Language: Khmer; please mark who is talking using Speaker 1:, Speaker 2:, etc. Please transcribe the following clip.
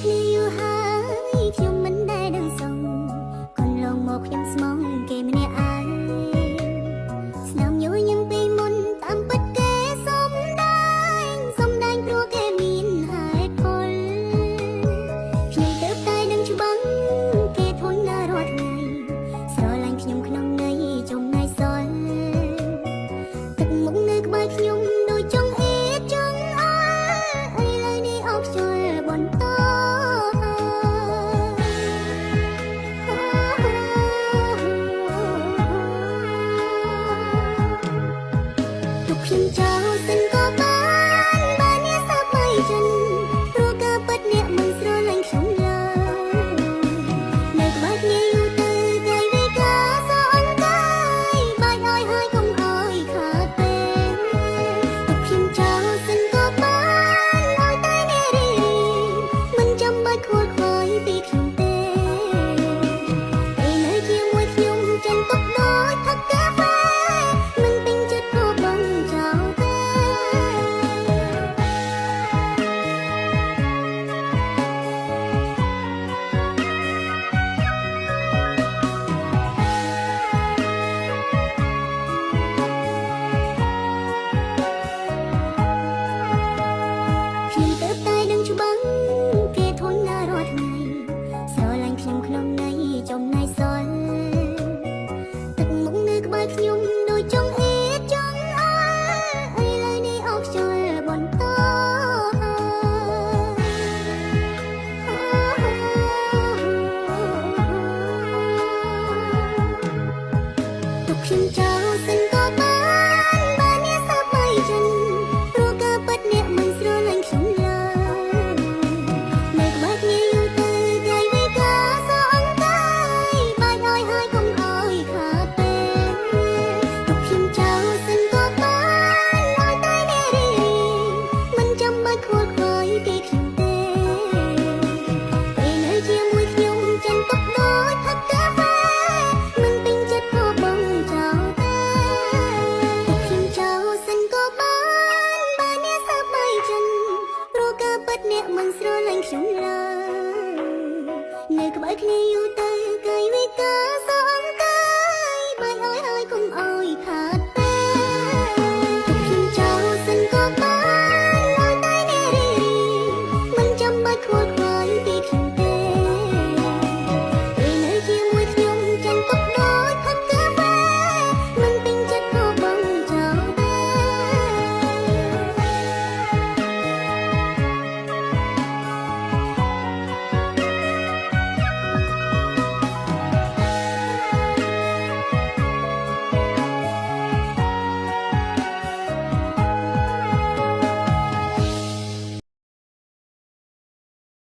Speaker 1: គ្នាយូរហើយខ្ញុំមិនដែលដឹងសងកូនឡងមកខ្ញុំស្មងគេម្នាក់ឯងស្នាមញញឹមពីមុនតាមពិតគេសំដែងព្រោះគេមានហេតុផលខ្ញុំទៅតែដឹងច្បាស់គេធន់ណារាល់ថ្ងៃស្រឡាញ់ខ្ញុំក្នុងន័យចំណាយសល់ទឹកមុខនៅក្បែរខ្ញុំដូចចង់អៀតចង់អើឥឡូវនេះអោបខ្យល់បន្តទុកខ្ញុំចោលសិនក៏បានអ្នកសាប់មិនចិនព្រោះការពិតអ្នកមិនស្រឡាញ់ខ្ញុំឡើយនៅក្បែរគ្នាយូរទៅកាយវិការសអន់កាយបាច់ឲ្យហើយកុំឲ្យខាតពេលទុកខ្ញុំចោលសិនក៏បានឲ្យតែអ្នករីមិនចាំបាច់ខួរខ្វាយពីខ្ញុំទេពេលនៅជាមួយខ្ញុំចិនទុកដូចផឹកកាហ្វេមិនពេញចិត្តក៏បងចោលទេខ្ញុំទៅតែដឹងច្បាស់គេធន់ណារាល់ថ្ងៃស្រឡាញ់ខ្ញុំក្នុងន័យចំណាយសល់ទឹកមុខនៅក្បែរខ្ញុំដូចចង់អៀតចង់អើឥឡូវនេះអោបខ្យល់បន្តទុកខ្ញុំចោលសិនក៏បានអ្នកសាប់មិនចិនព្រោះការពិតអ្នកមិនស្រឡាញ់ខ្ញុំឡើយនៅក្បែរគ្នាយូរទៅកាយវិការសអន់កាយបាច់ឲ្យហើយកុំឲ្យខាតពេលទុកខ្ញុំចោលសិនក៏បានឲ្យតែអ្នករីមិនចាំបាច់ខួរខ្វាយពីខ្ញុំទេពេលនៅជាមួយខ្ញុំចិនទុកដូចផឹកកាហ្វេមិនពេញចិត្តក៏បងចោលទេទុកខ្ញុំចោលសិនក៏បានអ្នកសាប់មិនចិនព្រោះការពិតអ្នកមិនស្រឡាញ់ខ្ញុំឡើយនៅក្បែរគ្នាយូរទៅកាយ